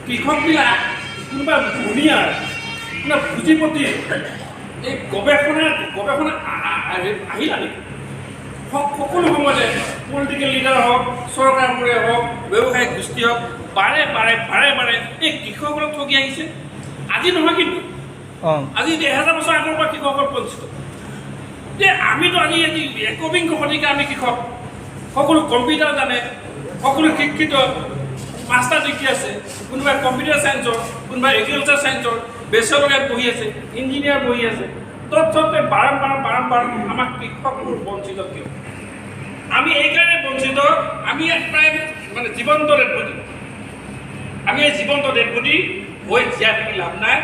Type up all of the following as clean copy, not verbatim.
কৃষকবিলাক কোনোবা ধুনীয়া কোনোবা পুঁজিপতি এই গৱেষণা আহিলা নেকি? সকলো সময়তে পলিটিকেল লিডাৰ হওক, চৰকাৰবোৰে হওক, ব্যৱসায়িক গোষ্ঠী হওক, বাৰে বাৰে এই কৃষকসকলক ঠগি আহিছে। আজি নহয় কিন্তু, আজি 1000 বছৰ আগৰ পৰা কৃষকসকল বঞ্চিত। যে আমিতো আজি একবিংশ শতিকা আমি কৃষক, সকলো কম্পিউটাৰ জানে, সকলো শিক্ষিত, 5টা ডিগ্ৰী আছে, কোনোবাই কম্পিউটাৰ চায়েন্সৰ, কোনোবাই এগ্ৰিকালচাৰ চায়েন্সৰ, বেচৰকাৰীত পঢ়ি আছে, ইঞ্জিনিয়াৰ পঢ়ি আছে। তৎসত্ত্বে বাৰম্বাৰ আমাক কৃষকবোৰ বঞ্চিত কিয়? আমি এইকাৰণে বঞ্চিত, আমি প্ৰায় মানে জীৱন্ত ডেড বডি। আমি এই জীৱন্ত ডেড বডি হৈ জীয়াই থাকি লাভ নাই।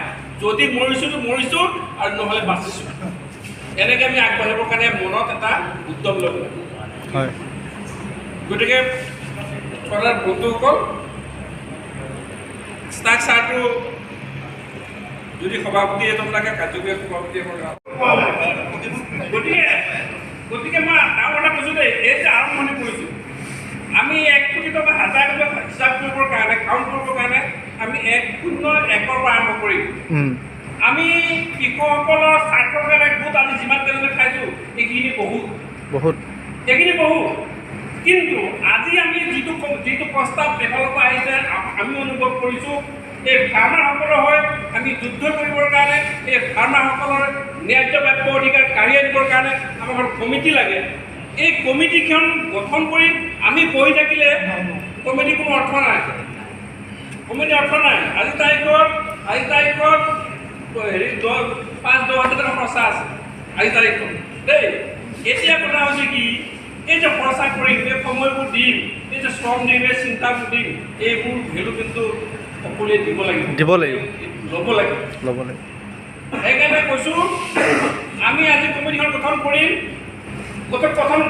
যদি মৰিছোঁ আৰু নহ'লে বাচিছোঁ। এনেকৈ আমি আগবাঢ়িবৰ কাৰণে মনত এটা উদ্যম ল'ব লাগিব। গতিকে পঢ়াৰ বন্ধুসকল, ষ্ট্ৰাকচাৰটো যদি সভাপতি এজনকে কাৰ্যকৰী সভাপতিয়ে গতিকে মই আৰু এটা কৈছোঁ দেই, এই যে আৰম্ভণি কৰিছোঁ, আমি 1 কোটি টকা 1000 টকা হিচাপ কৰিবৰ কাৰণে, কাউণ্ট কৰিবৰ কাৰণে আমি 1.1 পৰা আৰম্ভ কৰিম। আমি কৃষকসকলৰ স্বাৰ্থৰ কাৰণে গোট আমি যিমান তেনেকৈ খাইছোঁ, এইখিনি বহুত। কিন্তু আজি আমি যিটো প্ৰস্তাৱ এফালৰ পৰা আহিছে, আমি অনুভৱ কৰিছোঁ এই ফাৰ্মাৰসকলৰ হৈ আমি যুদ্ধ কৰিবৰ কাৰণে, এই ফাৰ্মাৰসকলৰ ন্যায্য প্ৰাপ্য অধিকাৰ কাঢ়ি আনিবৰ কাৰণে আমাক কমিটি লাগে। এই কমিটিখন গঠন কৰি আমি বহি থাকিলে কমিটিৰ কোনো অৰ্থ নাই। আজি তাৰিখত 5-10 হাজাৰ টকা খৰচা আছে আজি তাৰিখত দেই। এতিয়া কথা হৈছে কি, এই যে খৰচা কৰিম, এই সময়বোৰ দিম, এই যে শ্ৰম দিম, এই চিন্তাবোৰ দিম, এইবোৰ ভেলু কিন্তু সকলোৱে ল'ব লাগিব। সেইকাৰণে কৈছোঁ, আমি আজি কমিটিখন গঠন কৰিম।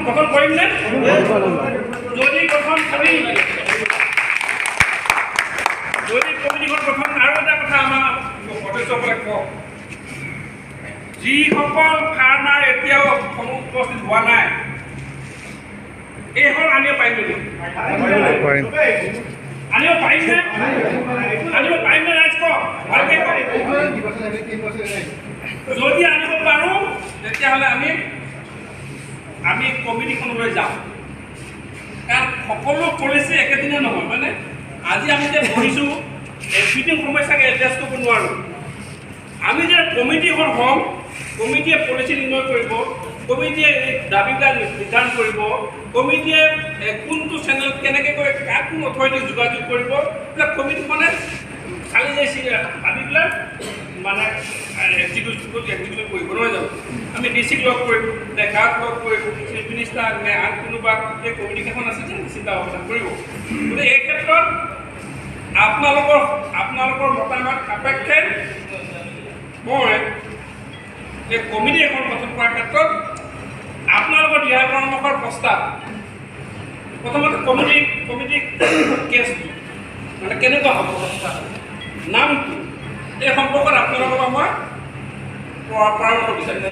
গঠন কৰিমনে? যদি কমিটিখন গঠন, আৰু এটা কথা আমাৰ সদস্যসকলে কওক, যিসকল ফাৰ্মাৰ এতিয়াও উপস্থিত হোৱা নাই, এইখন আনিব পাৰিম নেকি? আনিব পাৰিমনে? ৰাইজ কওক, ভালকৈ কওক। যদি আনিব পাৰোঁ, তেতিয়াহ'লে আমি কমিটিখনলৈ যাম। কাৰণ সকলো পলিচি একেদিনে নহয়, মানে আজি আমি যে পঢ়িছোঁ, এভৰিথিং সমস্যাকে এড্ৰেছ কৰিব নোৱাৰোঁ। আমি যে কমিটিখন হ'ম, কমিটিয়ে পলিচি নিৰ্ণয় কৰিব, কমিটিয়ে দাবীবিলাক নিৰ্ধাৰণ কৰিব, কমিটিয়ে কোনটো চেনেল কেনেকৈ কৰি কাক কোন অথৰিটিক যোগাযোগ কৰিব, এইবিলাক কমিটিখনে চালি যাই দাবীবিলাক মানে এক্সিকিউট কৰিব নহয় জানো? আমি ডিচিক লগ কৰিব, গাঁৱত লগ কৰিব, চিফ মিনিষ্টাৰ নে আন কোনোবা এই কমিটিকেইখন আছে যে চিন্তা ভাৱনা কৰিব। গতিকে এই ক্ষেত্ৰত আপোনালোকৰ মতামত সাপেক্ষে মই এই কমিটি এখন গঠন কৰাৰ ক্ষেত্ৰত আপোনালোকৰ দিহা পৰামৰ্শৰ প্ৰস্তাৱ, প্ৰথমতে কমিটি কেছটো মানে কেনেকুৱা হ'ব, প্ৰস্তাৱ নামটো, এই সম্পৰ্কত আপোনালোকৰ পৰা মই পৰামৰ্শ বিচাৰিম।